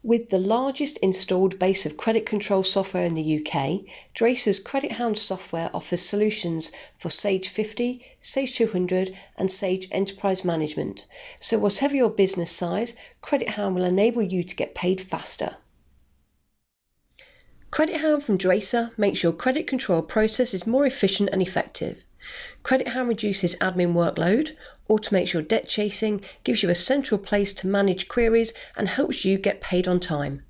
With the largest installed base of credit control software in the UK, Dracer's Credit Hound software offers solutions for Sage 50, Sage 200 and Sage Enterprise Management. So whatever your business size, Credit Hound will enable you to get paid faster. Credit Hound from Dracer makes your credit control processes more efficient and effective. Credit Hound reduces admin workload, automates your debt chasing, gives you a central place to manage queries, and helps you get paid on time.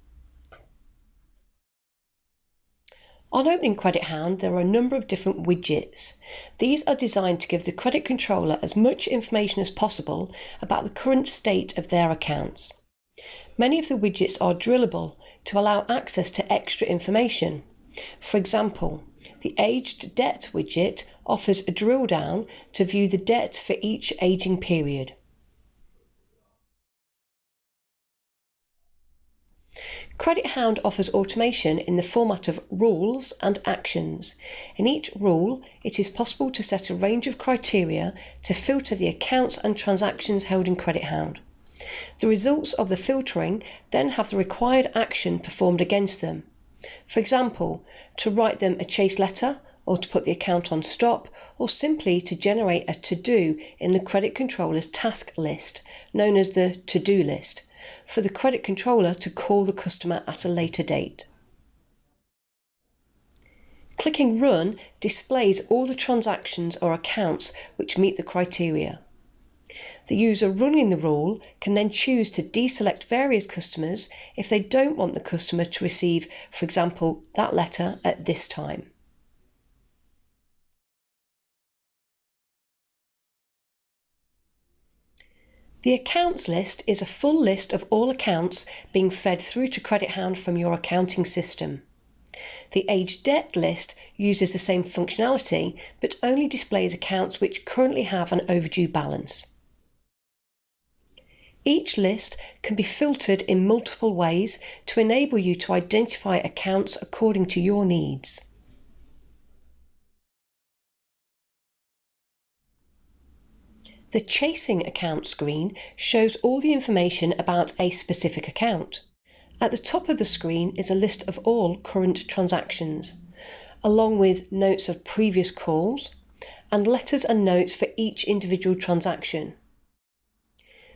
On opening Credit Hound, there are a number of different widgets. These are designed to give the credit controller as much information as possible about the current state of their accounts. Many of the widgets are drillable to allow access to extra information. For example, the Aged Debt widget offers a drill down to view the debt for each aging period. Credit Hound offers automation in the format of rules and actions. In each rule, it is possible to set a range of criteria to filter the accounts and transactions held in Credit Hound. The results of the filtering then have the required action performed against them. For example, to write them a chase letter, or to put the account on stop, or simply to generate a to-do in the credit controller's task list, known as the to-do list, for the credit controller to call the customer at a later date. Clicking Run displays all the transactions or accounts which meet the criteria. The user running the rule can then choose to deselect various customers if they don't want the customer to receive, for example, that letter at this time. The accounts list is a full list of all accounts being fed through to Credit Hound from your accounting system. The aged debt list uses the same functionality, but only displays accounts which currently have an overdue balance. Each list can be filtered in multiple ways to enable you to identify accounts according to your needs. The Chasing Account screen shows all the information about a specific account. At the top of the screen is a list of all current transactions, along with notes of previous calls and letters and notes for each individual transaction.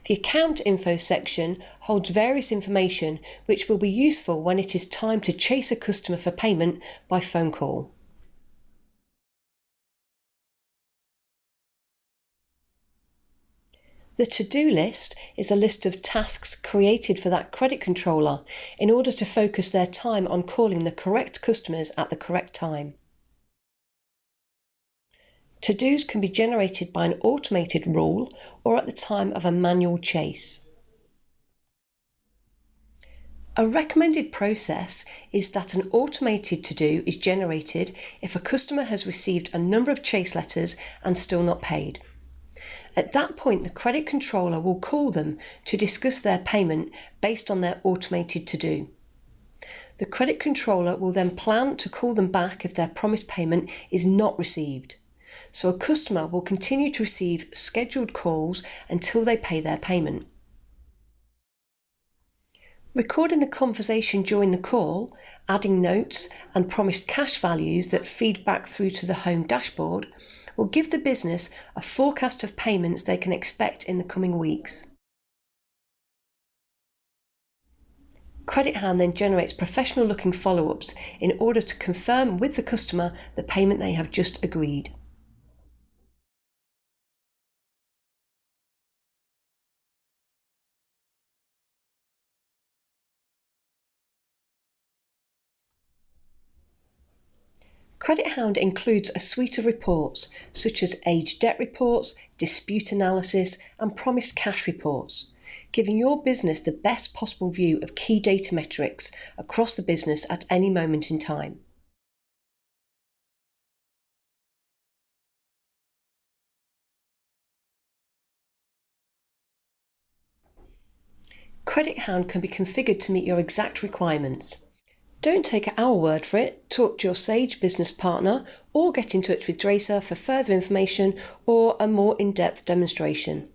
The Account Info section holds various information which will be useful when it is time to chase a customer for payment by phone call. The to-do list is a list of tasks created for that credit controller in order to focus their time on calling the correct customers at the correct time. To-dos can be generated by an automated rule or at the time of a manual chase. A recommended process is that an automated to-do is generated if a customer has received a number of chase letters and still not paid. At that point, the credit controller will call them to discuss their payment based on their automated to-do. The credit controller will then plan to call them back if their promised payment is not received. So a customer will continue to receive scheduled calls until they pay their payment. Recording the conversation during the call, adding notes and promised cash values that feed back through to the home dashboard will give the business a forecast of payments they can expect in the coming weeks. Credit Hound then generates professional-looking follow-ups in order to confirm with the customer the payment they have just agreed. Credit Hound includes a suite of reports such as aged debt reports, dispute analysis and promised cash reports, giving your business the best possible view of key data metrics across the business at any moment in time. Credit Hound can be configured to meet your exact requirements. Don't take our word for it, talk to your Sage business partner or get in touch with Dracer for further information or a more in-depth demonstration.